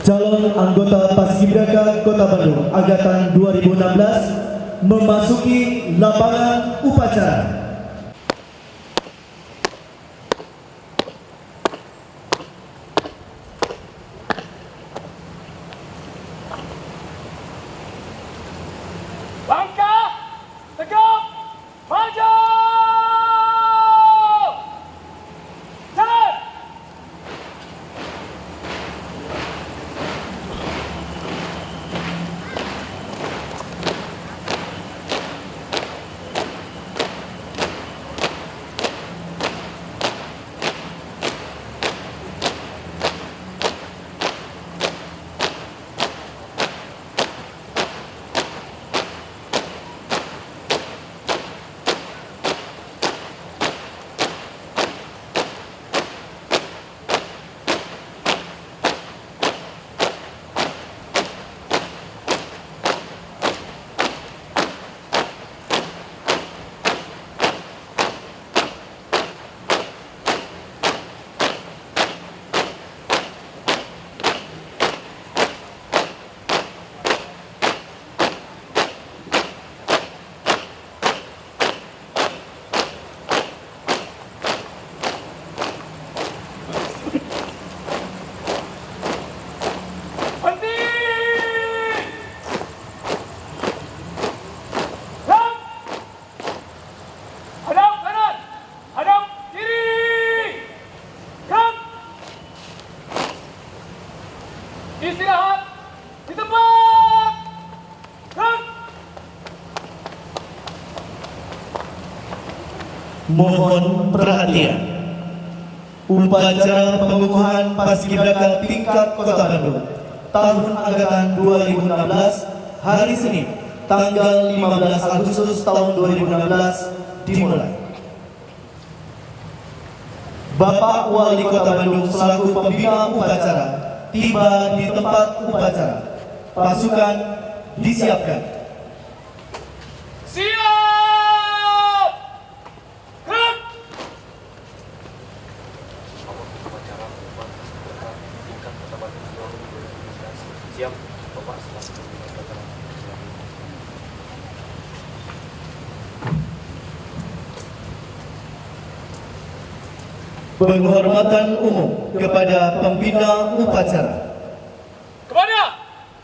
Calon anggota Paskibraka Kota Bandung Angkatan 2016 memasuki lapangan upacara. Langkah tegap maju. Jalan. Istirahat di tempat. Gerak. Mohon perhatian. Upacara pengukuhan Paskibraka tingkat Kota Bandung tahun angkatan 2016 hari Senin tanggal 15 Agustus tahun 2016 dimulai. Bapak Wali Kota Bandung selaku pembina upacara tiba di tempat upacara. Pasukan disiapkan. Siap. Gerak. Siap, Bapak. Penghormatan umum kepada pembina upacara. Kepada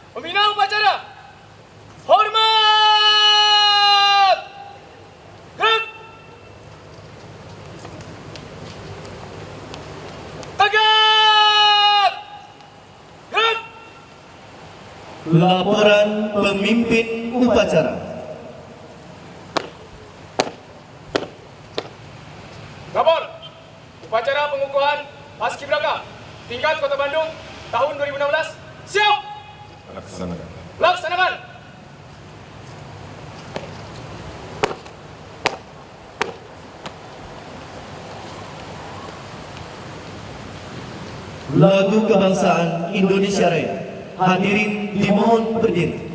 pembina upacara, hormat. Gerak. Tegak. Gerak. Laporan pemimpin upacara. Lapor. Upacara pengukuhan Paskibraka tingkat Kota Bandung tahun 2016 siap. Laksanakan. Laksanakan. Lagu kebangsaan Indonesia Raya. Hadirin dimohon berdiri.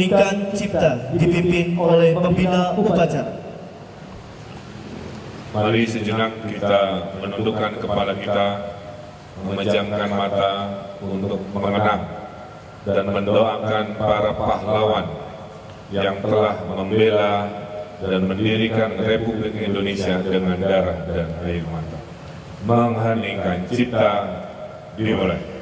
meninggikan cipta dipimpin oleh pembina upacara. Mari sejenak kita menundukkan kepala kita, memejamkan mata untuk mengenang dan mendoakan para pahlawan yang telah membela dan mendirikan Republik Indonesia dengan darah dan air mata. Mengheningkan cipta dimulai.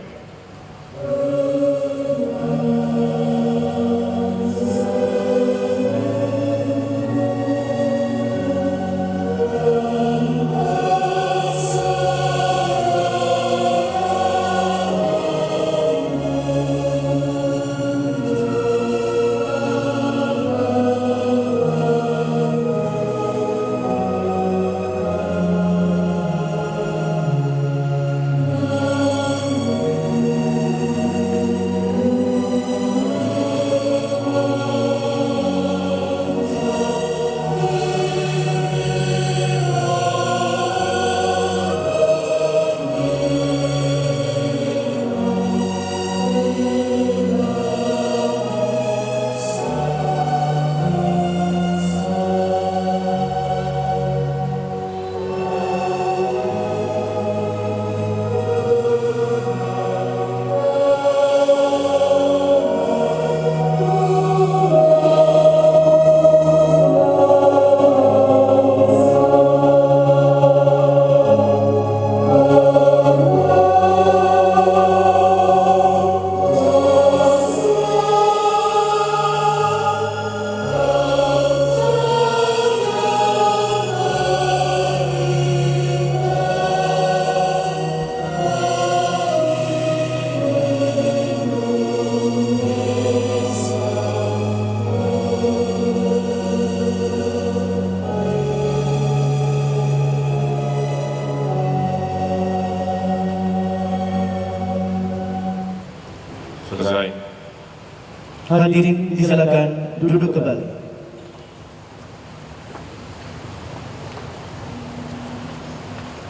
Selesai. Hadirin disilakan duduk kembali.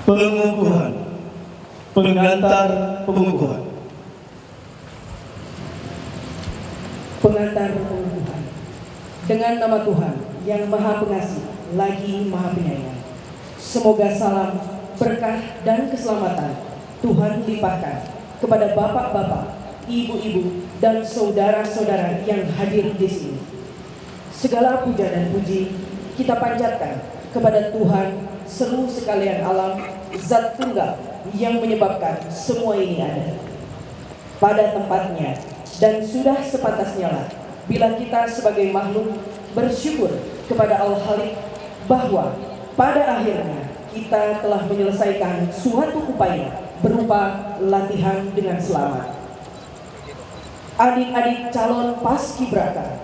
Pengukuhan. Pengantar pengukuhan. Pengantar pengukuhan. Dengan nama Tuhan yang Maha Pengasih lagi Maha Penyayang, semoga salam, berkah dan keselamatan Tuhan limpahkan kepada bapak-bapak, ibu-ibu, dan saudara-saudara yang hadir di sini. Segala puja dan puji kita panjatkan kepada Tuhan seluruh sekalian alam, Zat Tunggal yang menyebabkan semua ini ada pada tempatnya, dan sudah sepantasnya lah bila kita sebagai makhluk bersyukur kepada Al-Khaliq bahwa pada akhirnya kita telah menyelesaikan suatu upaya berupa latihan dengan selamat. Adik-adik calon paskibraka,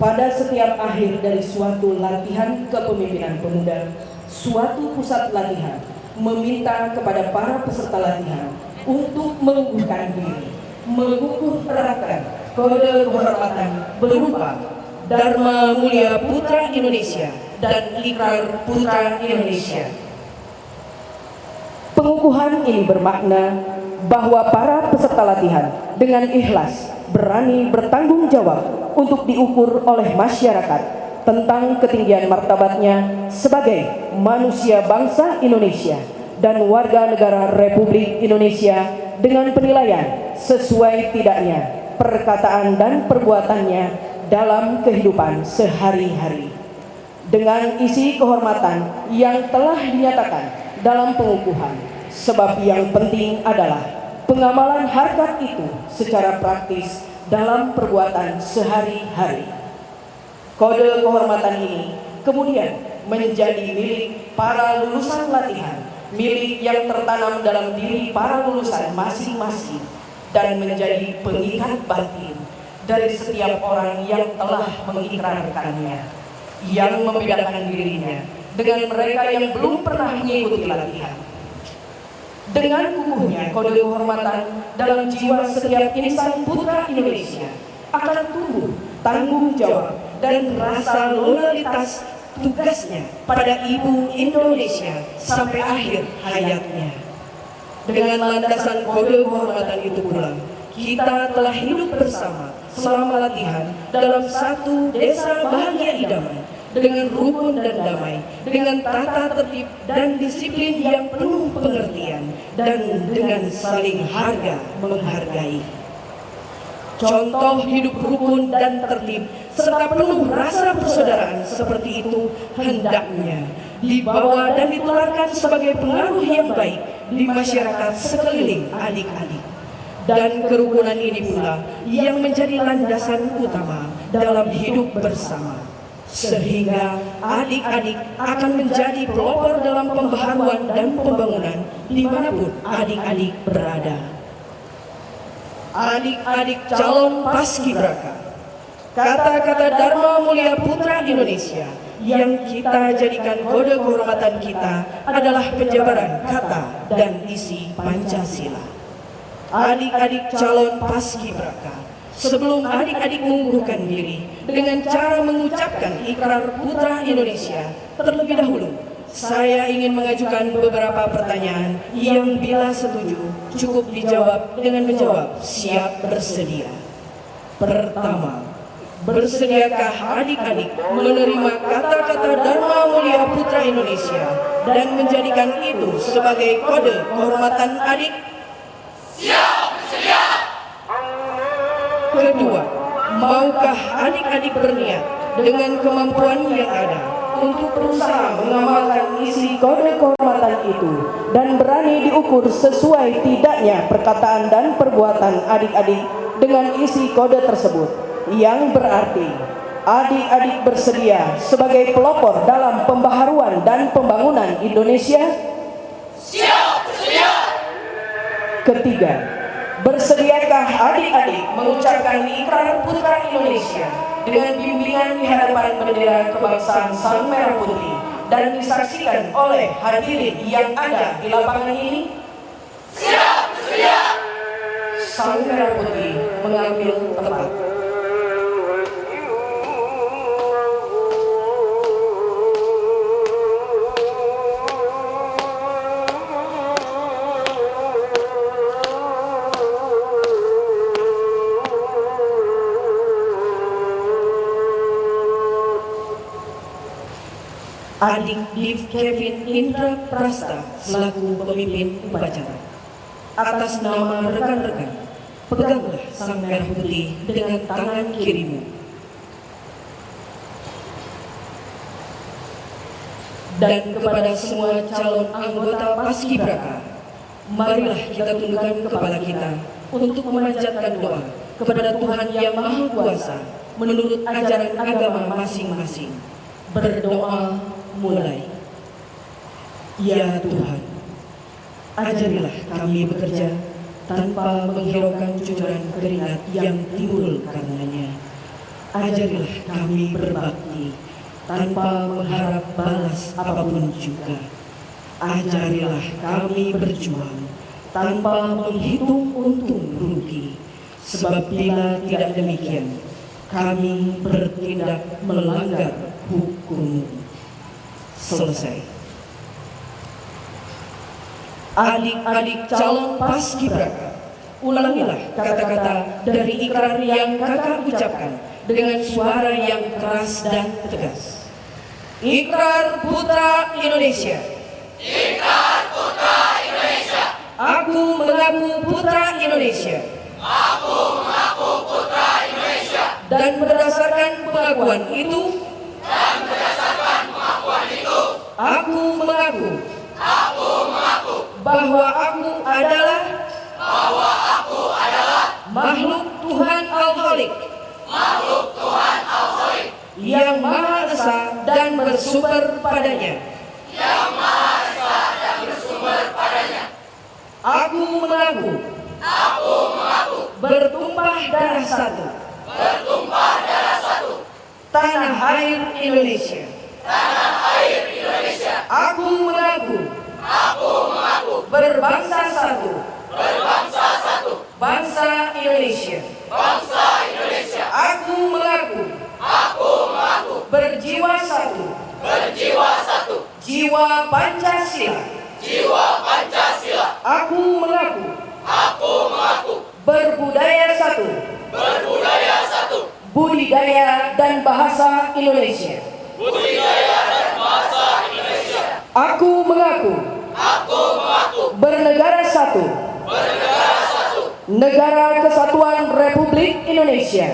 pada setiap akhir dari suatu latihan kepemimpinan pemuda, suatu pusat latihan meminta kepada para peserta latihan untuk mengukuhkan diri, mengukuh eratkan kode kehormatan berupa Dharma Mulia Putra Indonesia dan Ikrar Putra Indonesia. Pengukuhan ini bermakna bahwa para peserta latihan dengan ikhlas berani bertanggung jawab untuk diukur oleh masyarakat tentang ketinggian martabatnya sebagai manusia bangsa Indonesia dan warga negara Republik Indonesia dengan penilaian sesuai tidaknya perkataan dan perbuatannya dalam kehidupan sehari-hari. Dengan isi kehormatan yang telah dinyatakan dalam pengukuhan, sebab yang penting adalah pengamalan harkat itu secara praktis dalam perbuatan sehari-hari. Kode kehormatan ini kemudian menjadi milik para lulusan latihan, milik yang tertanam dalam diri para lulusan masing-masing dan menjadi pengikat batin dari setiap orang yang telah mengikrarkannya, yang membedakan dirinya dengan mereka yang belum pernah mengikuti latihan. Dengan kukuhnya kode kehormatan dalam jiwa setiap insan putra Indonesia akan tumbuh tanggung jawab dan rasa loyalitas tugasnya pada ibu Indonesia sampai akhir hayatnya. Dengan landasan kode kehormatan itu pula, kita telah hidup bersama selama latihan dalam satu desa bahagia idaman, dengan rukun dan damai, dengan tata tertib dan disiplin yang penuh pengertian, dan dengan saling harga menghargai. Contoh hidup rukun dan tertib serta penuh rasa persaudaraan seperti itu hendaknya dibawa dan ditularkan sebagai pengaruh yang baik di masyarakat sekeliling adik-adik. Dan kerukunan ini pula yang menjadi landasan utama dalam hidup bersama, sehingga adik-adik akan menjadi pelopor dalam pembaharuan dan pembangunan dimanapun adik-adik berada. Adik-adik calon paskibraka, kata-kata Dharma Mulia Putra Indonesia yang kita jadikan kode kehormatan kita adalah penjabaran kata dan isi Pancasila. Adik-adik calon paskibraka, sebelum adik-adik mengukuhkan diri dengan cara mengucapkan ikrar Putra Indonesia, terlebih dahulu saya ingin mengajukan beberapa pertanyaan yang bila setuju cukup dijawab dengan menjawab siap bersedia. Pertama, bersediakah adik-adik menerima kata-kata Dharma Mulia Putra Indonesia dan menjadikan itu sebagai kode kehormatan adik? Siap, bersedia. Kedua, maukah adik-adik berniat dengan kemampuan yang ada untuk berusaha mengamalkan isi kode kehormatan itu dan berani diukur sesuai tidaknya perkataan dan perbuatan adik-adik dengan isi kode tersebut, yang berarti adik-adik bersedia sebagai pelopor dalam pembaharuan dan pembangunan Indonesia? Siap, bersedia. Ketiga, bersediakah adik-adik mengucapkan ikrar Putra Indonesia dengan bimbingan di hadapan bendera kebangsaan Sang Merah Putih dan disaksikan oleh hadirin yang ada di lapangan ini? Siap, bersedia. Sang Merah Putih mengambil tempat. Adik Div Kevin Indra Prasta selaku pemimpin upacara. Atas nama rekan-rekan, peganglah Sang Merah Putih dengan tangan kirimu. Dan kepada semua calon anggota Paskibraka, marilah kita tundukkan kepala kita untuk memanjatkan doa kepada Tuhan Yang Maha Kuasa menurut ajaran agama masing-masing. Berdoa mulai. Ya Tuhan, ajarilah kami bekerja tanpa menghiraukan cucuran keringat yang timbul karenanya. Ajarilah kami berbakti tanpa mengharap balas apapun juga. Ajarilah kami berjuang tanpa menghitung untung rugi. Sebab bila tidak demikian, kami bertindak melanggar hukum. Selesai. Adik-adik calon paskibraka, ulangilah kata-kata dari ikrar yang kakak ucapkan dengan suara yang keras dan tegas. Ikrar Putra Indonesia. Ikrar Putra Indonesia. Aku mengaku Putra Indonesia. Aku mengaku Putra Indonesia. Dan berdasarkan pengakuan itu, aku mengaku bahwa aku adalah makhluk Tuhan Al-Khaliq yang Maha Esa dan bersumber padanya. Aku mengaku bertumpah darah satu tanah air Indonesia. Aku mengaku berbangsa satu bangsa Indonesia. Aku mengaku berjiwa satu jiwa Pancasila. Aku mengaku berbudaya satu, berbudaya satu, budidaya dan bahasa Indonesia. budidaya dan bahasa Indonesia. Aku mengaku bernegara satu, Negara Kesatuan Republik Indonesia,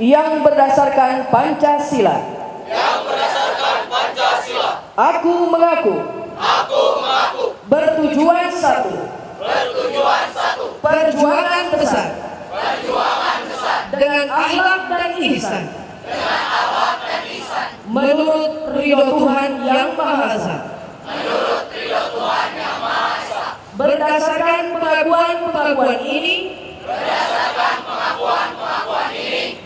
yang berdasarkan Pancasila. Aku mengaku bertujuan satu, perjuangan besar, dengan akhlak dan ihsan, menurut ridho Tuhan Yang Maha Esa, berdasarkan pengakuan ini,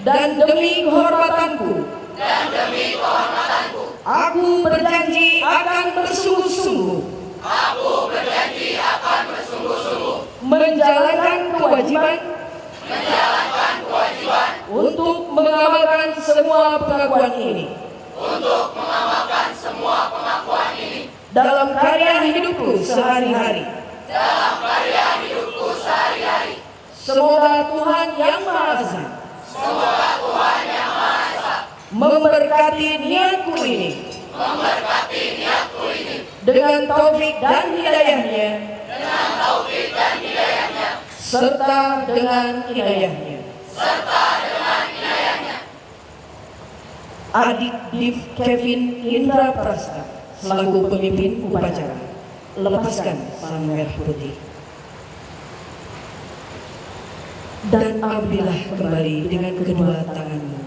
dan demi kehormatanku, aku berjanji akan bersungguh-sungguh menjalankan kewajiban untuk mengamalkan semua pengakuan ini dalam karya hidupku sehari-hari. Semoga Tuhan Yang Maha Esa memberkati niatku ini dengan taufik dan hidayahnya, serta dengan hidayahnya. Adik Div Kevin Indra Prasta selaku pemimpin upacara, lepaskan sang merah putih dan ambillah kembali dengan kedua tanganmu.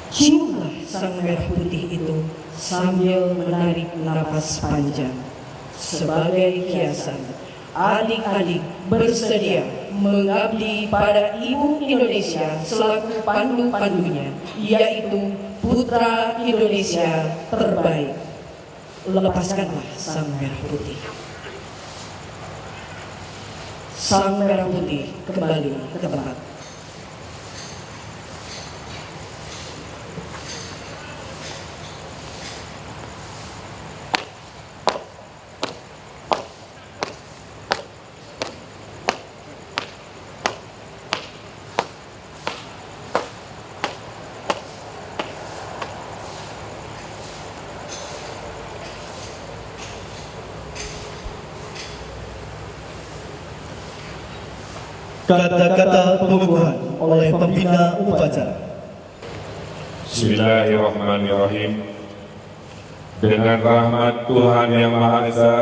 Ciumlah sang merah putih itu sambil menarik nafas panjang. Sebagai hiasan, adik-adik bersedia mengabdi pada Ibu Indonesia selaku pandu-pandunya, yaitu putra Indonesia terbaik. Lepaskanlah sang merah putih. Sang merah putih kembali ke tempat. Kata-kata pengukuhan oleh pembina upacara. Bismillahirrahmanirrahim. Dengan rahmat Tuhan Yang Maha Esa,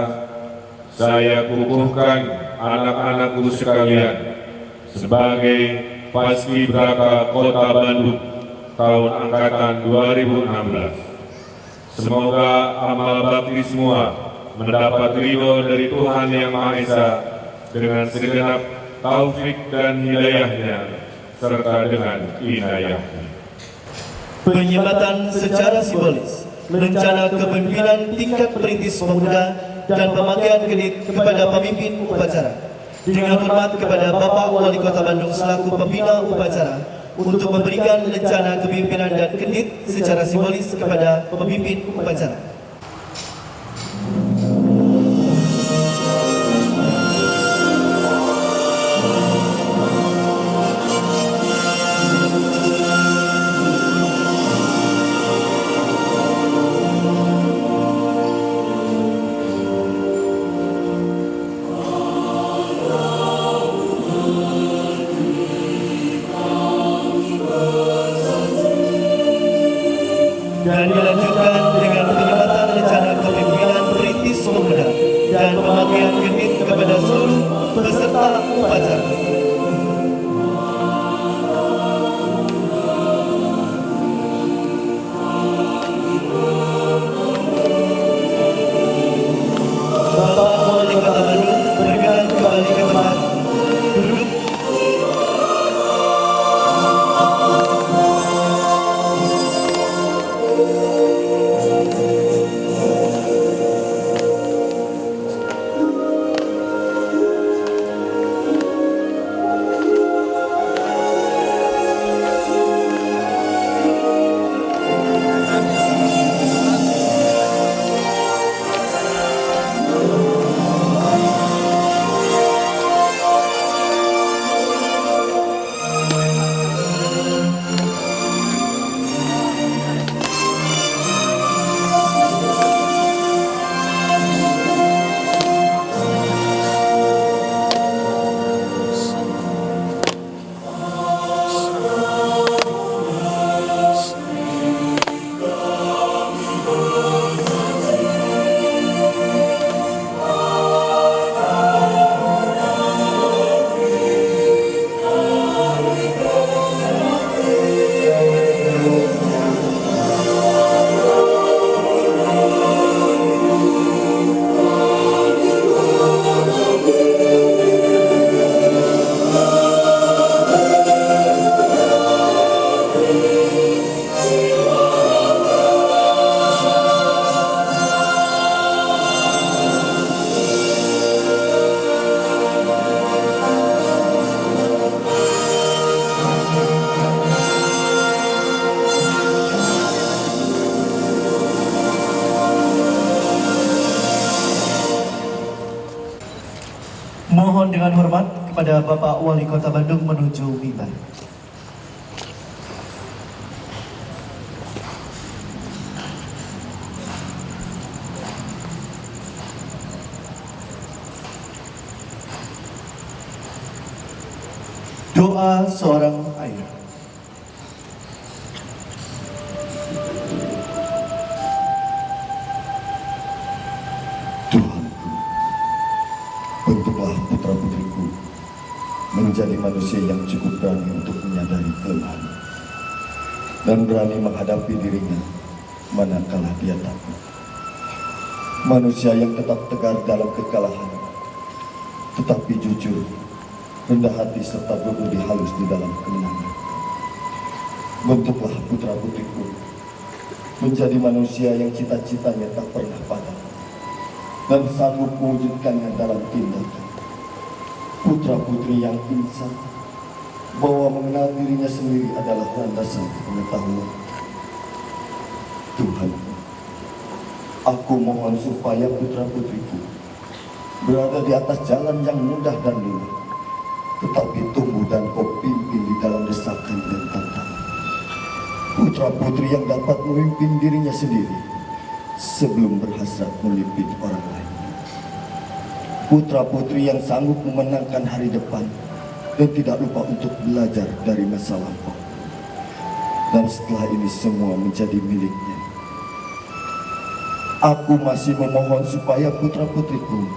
saya kukuhkan anak-anakku sekalian sebagai Paskibraka Kota Bandung tahun angkatan 2016. Semoga amal bakti semua mendapat ridho dari Tuhan Yang Maha Esa dengan segenap taufik dan hidayahnya serta dengan inayahnya. Penyematan secara simbolis rencana kepemimpinan tingkat perintis pemuda dan pemakaian kredit kepada pemimpin upacara. Dengan hormat kepada Bapak Wali Kota Bandung selaku pembina upacara untuk memberikan rencana kepemimpinan dan kredit secara simbolis kepada pemimpin upacara. Dan dilanjutkan dengan penyematan rencana kepemimpinan perintis pemuda dan pemakaian kredit kepada seluruh peserta upacara. Bapak Wali Kota Bandung berkenan kembali ke tempat duduk. Dengan hormat kepada Bapak Wali Kota Bandung menuju mimbar. Doa seorang ayah. Tuhanku, bentuklah putra-putriku menjadi manusia yang cukup berani untuk menyadari kelemahan dan berani menghadapi dirinya manakala dia takut. Manusia yang tetap tegar dalam kekalahan, tetapi jujur, rendah hati serta berbudi halus di dalam kemenangan. Bentuklah putra-putriku menjadi manusia yang cita-citanya tak pernah padam dan sanggup mewujudkannya dalam tindakan. Putra-putri yang insan bahwa mengenal dirinya sendiri adalah landasan pengetahuan. Tuhan, aku mohon supaya putra-putriku berada di atas jalan yang mudah dan lurus, tetapi tumbuh dan kau pimpin di dalam desakan dan tantangan. Putra-putri yang dapat memimpin dirinya sendiri sebelum berhasrat memimpin orang lain. Putra-putri yang sanggup memenangkan hari depan dan tidak lupa untuk belajar dari masa lampau. Dan setelah ini semua menjadi miliknya. Aku masih memohon supaya putra-putriku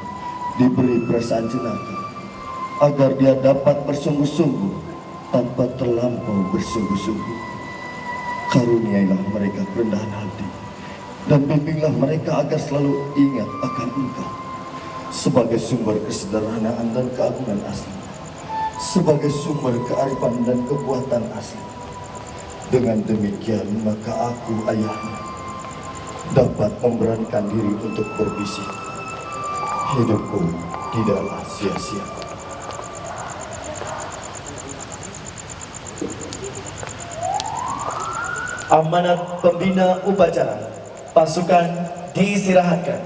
diberi perasaan jenaka, agar dia dapat bersungguh-sungguh tanpa terlampau bersungguh-sungguh. Karuniailah mereka kerendahan hati dan bimbinglah mereka agar selalu ingat akan Engkau sebagai sumber kesederhanaan dan keagungan asli, sebagai sumber kearifan dan kekuatan asli. Dengan demikian maka aku, ayahnya, dapat memberanikan diri untuk berbisik, hidupku tidaklah sia-sia. Amanat pembina upacara, pasukan diistirahatkan.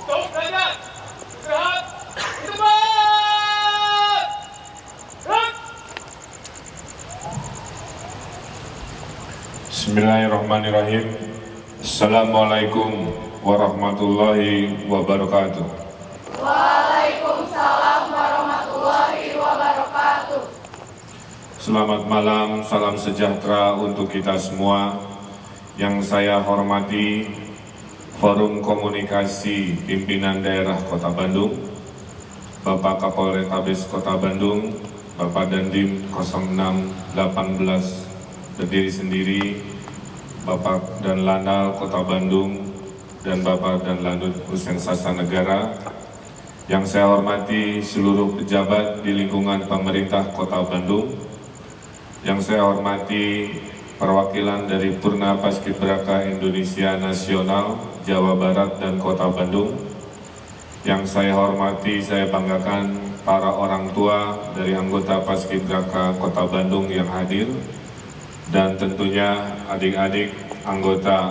Stop belajar. Istirahat. Di tempat. Gerak. Bismillahirrahmanirrahim. Assalamualaikum warahmatullahi wabarakatuh. Waalaikumsalam warahmatullahi wabarakatuh. Selamat malam, salam sejahtera untuk kita semua. Yang saya hormati Forum Komunikasi Pimpinan Daerah Kota Bandung, Bapak Kapolrestabes Kota Bandung, Bapak Dandim 0618 berdiri sendiri, Bapak dan Lanal Kota Bandung, dan Bapak dan Lanut Hussein Sasa Negara. Yang saya hormati seluruh pejabat di lingkungan pemerintah Kota Bandung. Yang saya hormati perwakilan dari Purna Paskibraka Indonesia Nasional, Jawa Barat dan Kota Bandung. Yang saya hormati, saya banggakan para orang tua dari anggota Paskibraka Kota Bandung yang hadir, dan tentunya adik-adik anggota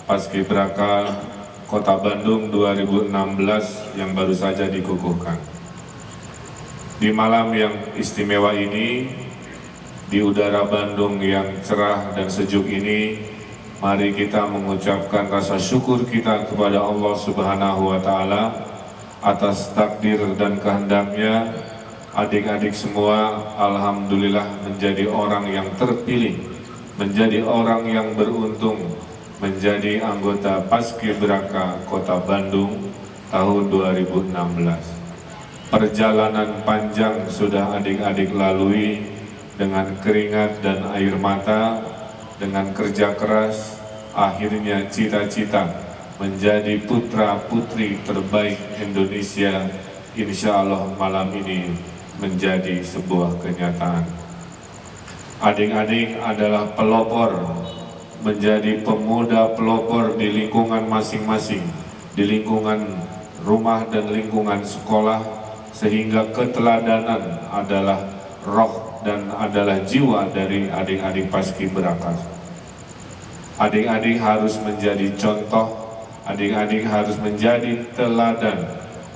Paskibraka Kota Bandung 2016 yang baru saja dikukuhkan. Di malam yang istimewa ini, di udara Bandung yang cerah dan sejuk ini, mari kita mengucapkan rasa syukur kita kepada Allah Subhanahu wa Ta'ala atas takdir dan kehendaknya. Adik-adik semua, alhamdulillah menjadi orang yang terpilih, menjadi orang yang beruntung, menjadi anggota Paskibraka Kota Bandung tahun 2016. Perjalanan panjang sudah adik-adik lalui dengan keringat dan air mata, dengan kerja keras. Akhirnya cita-cita menjadi putra-putri terbaik Indonesia, insya Allah malam ini menjadi sebuah kenyataan. Adik-adik adalah pelopor, menjadi pemuda pelopor di lingkungan masing-masing, di lingkungan rumah dan lingkungan sekolah, sehingga keteladanan adalah roh dan adalah jiwa dari adik-adik Paskibraka. Adik-adik harus menjadi contoh, adik-adik harus menjadi teladan,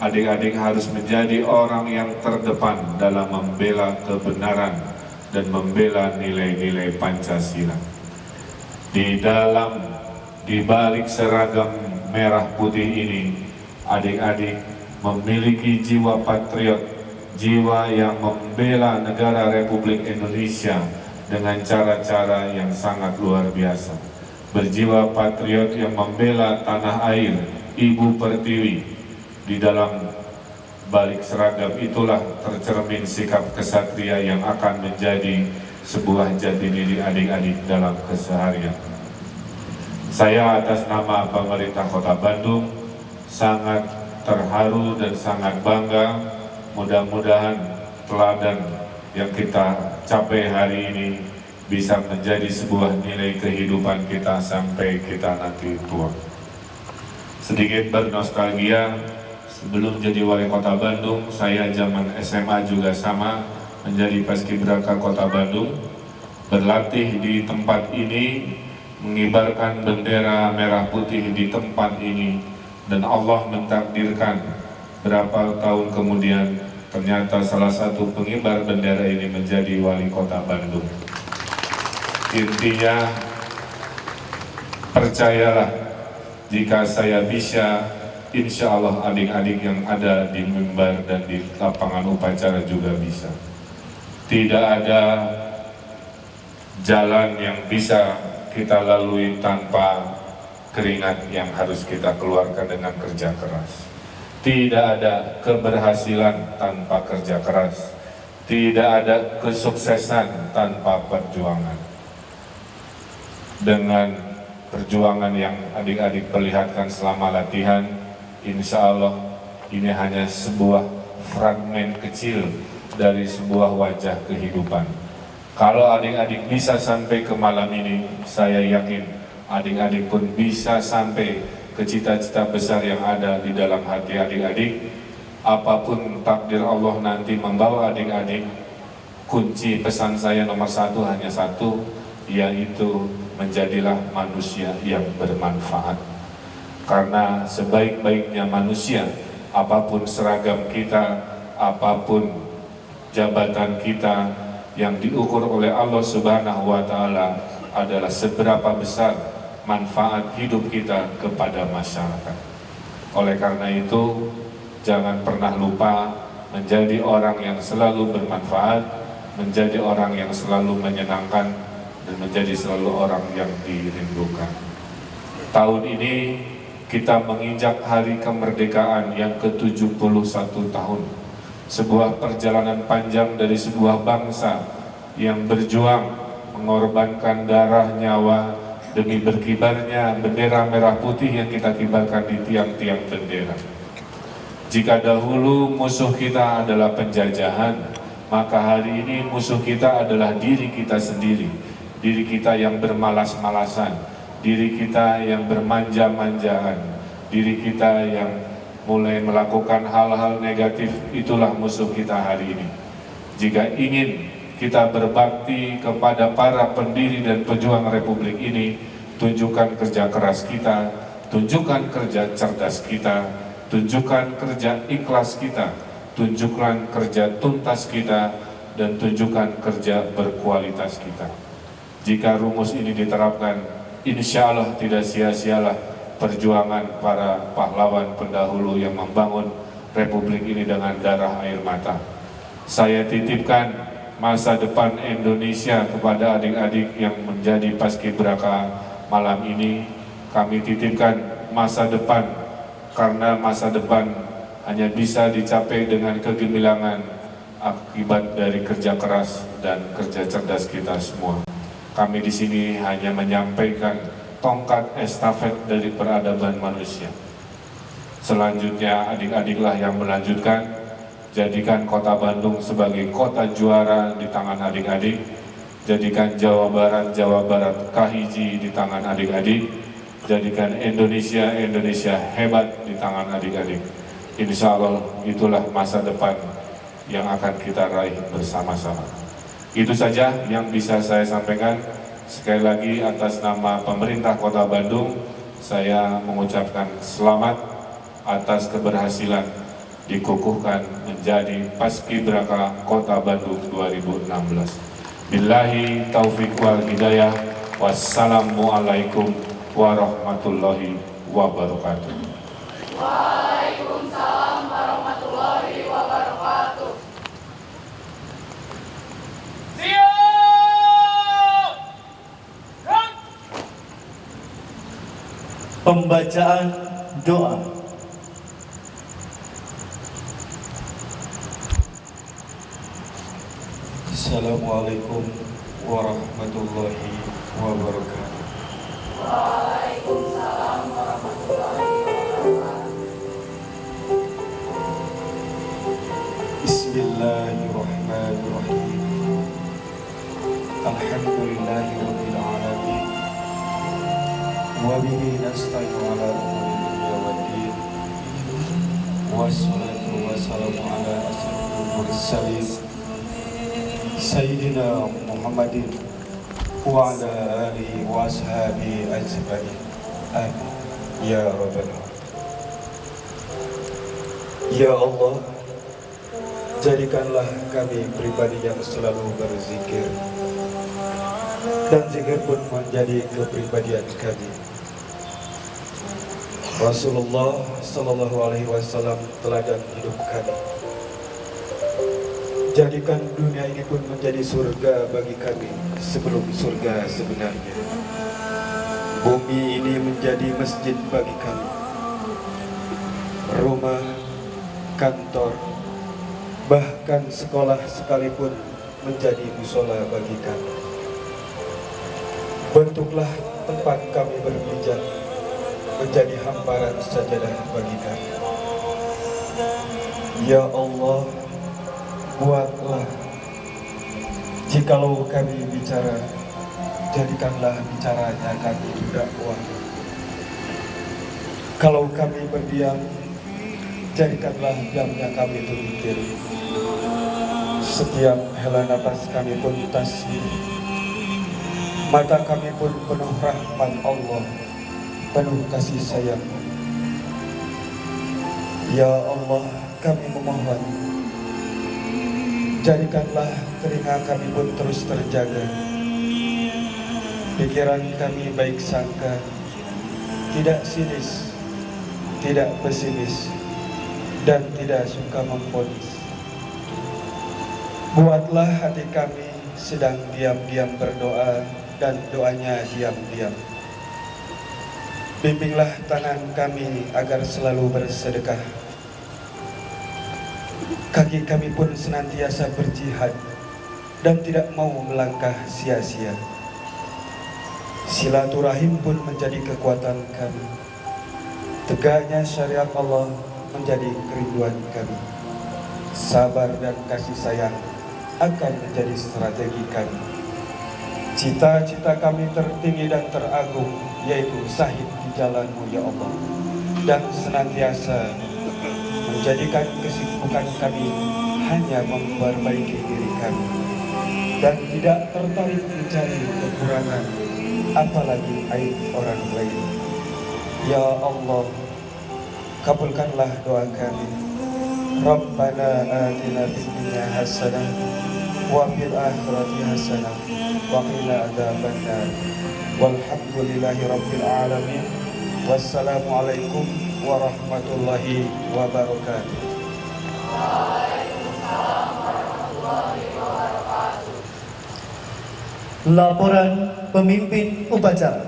adik-adik harus menjadi orang yang terdepan dalam membela kebenaran dan membela nilai-nilai Pancasila. Di balik seragam merah putih ini, adik-adik memiliki jiwa patriot, jiwa yang membela negara Republik Indonesia dengan cara-cara yang sangat luar biasa. Berjiwa patriot yang membela tanah air, Ibu Pertiwi. Di dalam balik seragam itulah tercermin sikap kesatria yang akan menjadi sebuah jati diri adik-adik dalam keseharian. Saya atas nama pemerintah Kota Bandung sangat terharu dan sangat bangga. Mudah-mudahan teladan yang kita capai hari ini bisa menjadi sebuah nilai kehidupan kita sampai kita nanti tua. Sedikit bernostalgia, sebelum jadi wali kota Bandung, saya zaman SMA juga sama menjadi paskibraka Kota Bandung, berlatih di tempat ini, mengibarkan bendera merah putih di tempat ini, dan Allah mentakdirkan berapa tahun kemudian ternyata salah satu pengibar bendera ini menjadi wali kota Bandung. Intinya, percayalah, jika saya bisa, insya Allah adik-adik yang ada di mimbar dan di lapangan upacara juga bisa. Tidak ada jalan yang bisa kita lalui tanpa keringat yang harus kita keluarkan dengan kerja keras. Tidak ada keberhasilan tanpa kerja keras. Tidak ada kesuksesan tanpa perjuangan. Dengan perjuangan yang adik-adik perlihatkan selama latihan, insya Allah ini hanya sebuah fragmen kecil dari sebuah wajah kehidupan. Kalau adik-adik bisa sampai ke malam ini, saya yakin adik-adik pun bisa sampai ke cita-cita besar yang ada di dalam hati adik-adik. Apapun takdir Allah nanti membawa adik-adik, kunci pesan saya nomor satu hanya satu, yaitu menjadilah manusia yang bermanfaat. Karena sebaik-baiknya manusia, apapun seragam kita, apapun jabatan kita, yang diukur oleh Allah Subhanahu wa Ta'ala adalah seberapa besar manfaat hidup kita kepada masyarakat. Oleh karena itu, jangan pernah lupa menjadi orang yang selalu bermanfaat, menjadi orang yang selalu menyenangkan, dan menjadi selalu orang yang dirindukan. Tahun ini kita menginjak hari kemerdekaan yang ke-71 tahun. Sebuah perjalanan panjang dari sebuah bangsa yang berjuang mengorbankan darah, nyawa demi berkibarnya bendera merah putih yang kita kibarkan di tiang-tiang bendera. Jika dahulu musuh kita adalah penjajahan, maka hari ini musuh kita adalah diri kita sendiri. Diri kita yang bermalas-malasan, diri kita yang bermanja-manjaan, diri kita yang mulai melakukan hal-hal negatif. Itulah musuh kita hari ini. Jika ingin kita berbakti kepada para pendiri dan pejuang Republik ini, tunjukkan kerja keras kita, tunjukkan kerja cerdas kita, tunjukkan kerja ikhlas kita, tunjukkan kerja tuntas kita, dan tunjukkan kerja berkualitas kita. Jika rumus ini diterapkan, insya Allah tidak sia-sialah perjuangan para pahlawan pendahulu yang membangun Republik ini dengan darah air mata. Saya titipkan masa depan Indonesia kepada adik-adik yang menjadi paskibraka malam ini. Kami titipkan masa depan, karena masa depan hanya bisa dicapai dengan kegemilangan akibat dari kerja keras dan kerja cerdas kita semua. Kami di sini hanya menyampaikan tongkat estafet dari peradaban manusia. Selanjutnya adik-adiklah yang melanjutkan. Jadikan Kota Bandung sebagai kota juara di tangan adik-adik. Jadikan Jawa Barat kahiji di tangan adik-adik. Jadikan Indonesia hebat di tangan adik-adik. Insya Allah itulah masa depan yang akan kita raih bersama-sama. Itu saja yang bisa saya sampaikan. Sekali lagi atas nama pemerintah Kota Bandung, saya mengucapkan selamat atas keberhasilan dikukuhkan menjadi Paskibraka Kota Bandung 2016. Billahi taufiq wal hidayah. Wassalamualaikum warahmatullahi wabarakatuh. Waalaikumsalam warahmatullahi wabarakatuh. Siap! Gerak! Pembacaan doa. Assalamualaikum warahmatullahi wabarakatuh. Waalaikumsalam warahmatullahi wabarakatuh. Bismillahirrahmanirrahim. Alhamdulillahi rabbil alamin. Wa bihi nasta'inu ala umuri dunya waddin. Wassalatu wassalamu ala asyrafil mursalin Sayyidina Muhammadin wa ala alihi wa ashabihi ajma'in. Amin. Ya Rabbal Alamin. Ya Allah, jadikanlah kami pribadi yang selalu berzikir, dan zikir pun menjadi kepribadian kami. Rasulullah Sallallahu Alaihi Wasallam teladan hidup kami. Jadikan dunia ini pun menjadi surga bagi kami sebelum surga sebenarnya. Bumi ini menjadi masjid bagi kami. Rumah, kantor, bahkan sekolah sekalipun menjadi musola bagi kami. Bentuklah tempat kami berpijak menjadi hamparan sajadah bagi kami. Ya Allah, buatlah jikalau kami bicara, jadikanlah bicaranya kami dakwah. Kalau kami berdiam, jadikanlah diamnya kami itu zikir. Setiap hela nafas kami pun tasbih. Mata kami pun penuh rahmat Allah, penuh kasih sayang. Ya Allah, kami memohon, jadikanlah telinga kami pun terus terjaga. Pikiran kami baik sangka, tidak sinis, tidak pesimis, dan tidak suka memponis. Buatlah hati kami sedang diam-diam berdoa dan doanya diam-diam. Bimbinglah tangan kami agar selalu bersedekah. Kaki kami pun senantiasa berjihad dan tidak mau melangkah sia-sia. Silaturahim pun menjadi kekuatan kami. Tegaknya syariat Allah menjadi kerinduan kami. Sabar dan kasih sayang akan menjadi strategi kami. Cita-cita kami tertinggi dan teragung, yaitu syahid di jalan-Mu ya Allah, dan senantiasa menjadikan kesibukan kami hanya memperbaiki diri kami dan tidak tertarik mencari kekurangan, apalagi aib orang lain. Ya Allah, kabulkanlah doa kami. Rabbana atina fid dunya hasanah wa fil akhirati hasanah wa qina adzabannar. Walhamdulillahi rabbil alamin. Wassalamualaikum warahmatullahi wabarakatuh. Laporan pemimpin upacara.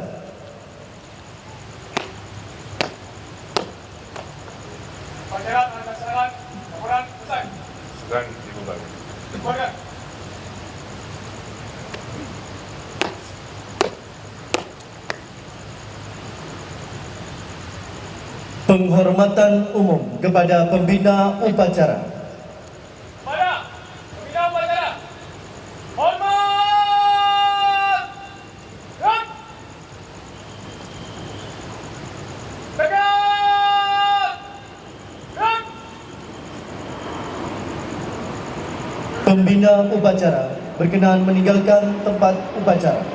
Upacara penandatanganan laporan selesai. Segan dibubarkan. Keluarga. Penghormatan umum kepada pembina upacara. Pada pembina upacara. Hormat. Gerak. Tegak. Gerak. Pembina upacara berkenan meninggalkan tempat upacara.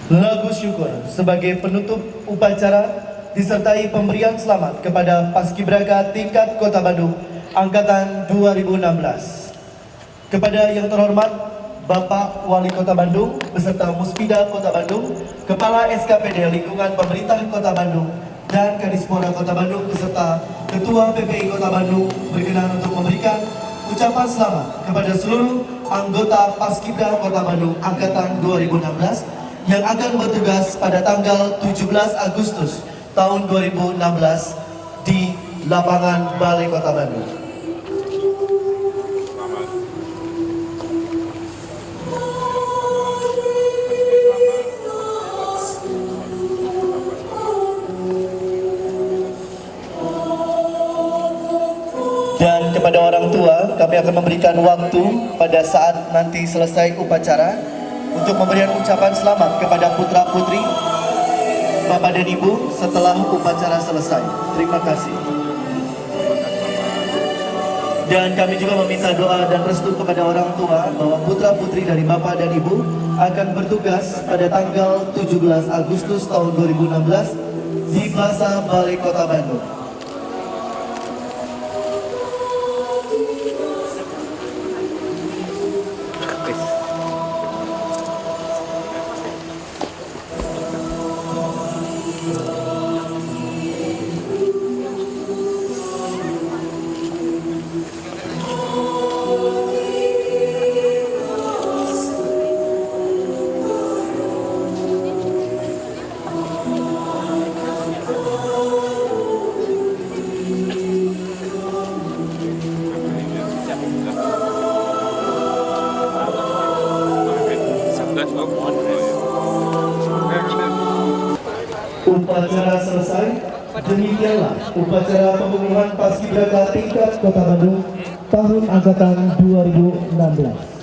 Lagu syukur sebagai penutup upacara disertai pemberian selamat kepada Paskibraka tingkat Kota Bandung Angkatan 2016. Kepada yang terhormat Bapak Wali Kota Bandung beserta Muspida Kota Bandung, Kepala SKPD Lingkungan Pemerintah Kota Bandung, dan Kadispora Kota Bandung beserta Ketua PPI Kota Bandung berkenan untuk memberikan ucapan selamat kepada seluruh anggota Paskibra Kota Bandung Angkatan 2016 yang akan bertugas pada tanggal 17 Agustus tahun 2016 di lapangan Balai Kota Bandung. Dan kepada orang tua, kami akan memberikan waktu pada saat nanti selesai upacara untuk memberikan ucapan selamat kepada putra-putri, Bapak dan Ibu setelah upacara selesai. Terima kasih. Dan kami juga meminta doa dan restu kepada orang tua bahwa putra-putri dari Bapak dan Ibu akan bertugas pada tanggal 17 Agustus tahun 2016 di Plaza Balai Kota Bandung. Upacara selesai, demikianlah upacara pengumuman Paskibraka tingkat Kota Bandung tahun angkatan 2016.